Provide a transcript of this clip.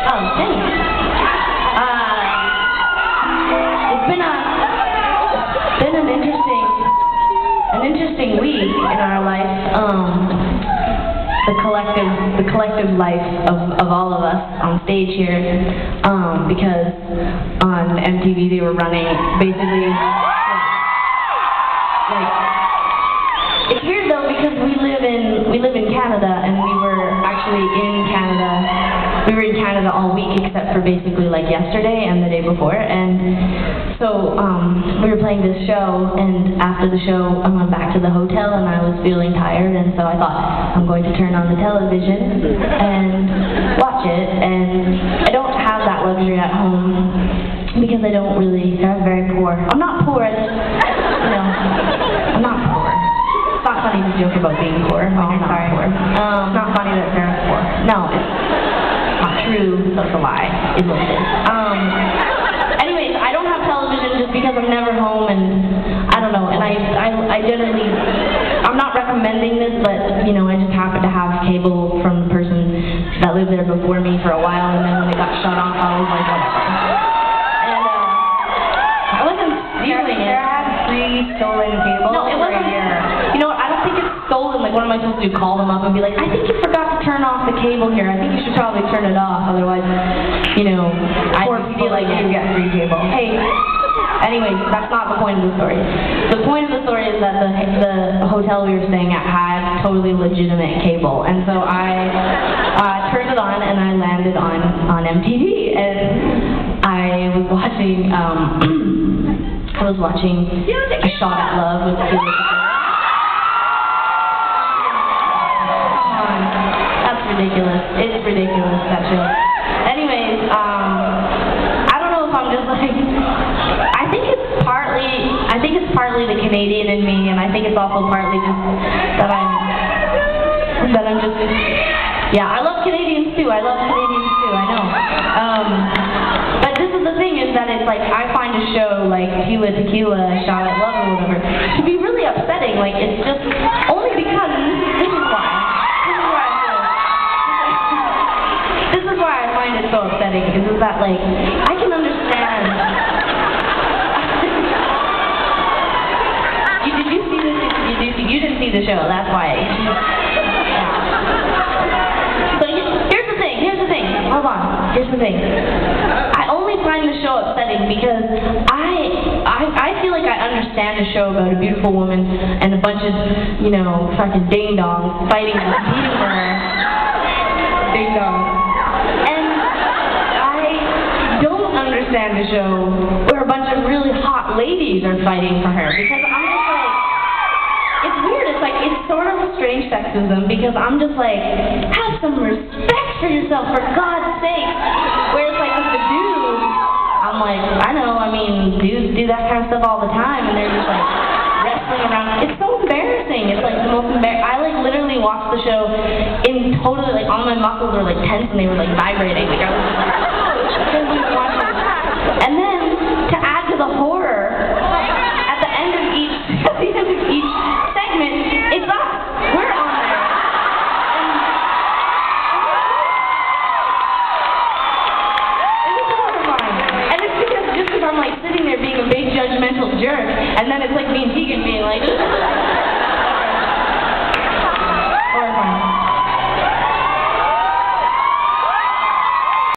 Oh, thanks. It's been an interesting week in our life. The collective life of all of us on stage here, because on MTV they were running basically like, it's weird though because we live in Canada and we were actually in Canada. We were in Canada all week except for basically like yesterday and the day before, and so we were playing this show, and after the show I went back to the hotel and I was feeling tired, and so I thought I'm going to turn on the television and watch it, and I don't have that luxury at home because I'm very poor. I'm not poor, I'm not poor. It's not funny to joke about being poor. Oh, I'm sorry. Poor. It's not funny that Sarah's poor. No, it's not true. That's a lie. Is what it is. Anyways, I don't have television just because I'm never home, and I don't know. And I generally, I'm not recommending this, but you know, I just happen to have cable from the person that lived there before me for a while, and then when it got shut off, I was like, whatever. And I wasn't stealing it. Sarah had free stolen cable. No, it wasn't. You know what? I don't think it's stolen. Like, what am I supposed to do? Call them up and be like, I think you forgot to turn off the cable here. I think you should probably turn it off. Otherwise, you know, I feel like you get free cable. Hey. Anyways, that's not the point of the story. The point of the story is that the hotel we were staying at had totally legitimate cable, and so I turned it on and I landed on MTV, and I was watching A Shot at Love with tequila. That's ridiculous. It's ridiculous, that show. Anyways, I don't know if I'm just like, I think it's partly the Canadian in me, and I think it's also partly just that I'm just, yeah, I love Canadians too, I know. But this is the thing, is that it's like, I find a show like Tequila, A Shot at Love or whatever, to be really upsetting. Like, it's just, only because, this is why I find it so upsetting, is that like, I can understand. You didn't see the show, that's why. So here's the thing. Hold on. Here's the thing. I only find the show upsetting because I feel like I understand a show about a beautiful woman and a bunch of, you know, fucking ding-dongs fighting and competing for her. Ding-dongs. And I don't understand a show where a bunch of really hot ladies are fighting for her, because I'm just like, it's weird. It's like, it's sort of a strange sexism, because I'm just like, have some respect for yourself, for God's sake. Whereas like with the dudes, I'm like, I know, I mean, dudes do that kind of stuff all the time, and they're just like wrestling around. It's so embarrassing. It's like the most embarrassing. I like literally watched the show in totally, like, all my muscles were like tense and they were like vibrating. Like I was just like, totally watching. And then to add to the horror, at the end of each segment, it's us. We're on there. And it's horrifying. And it's because I'm like sitting there being a big judgmental jerk, and then it's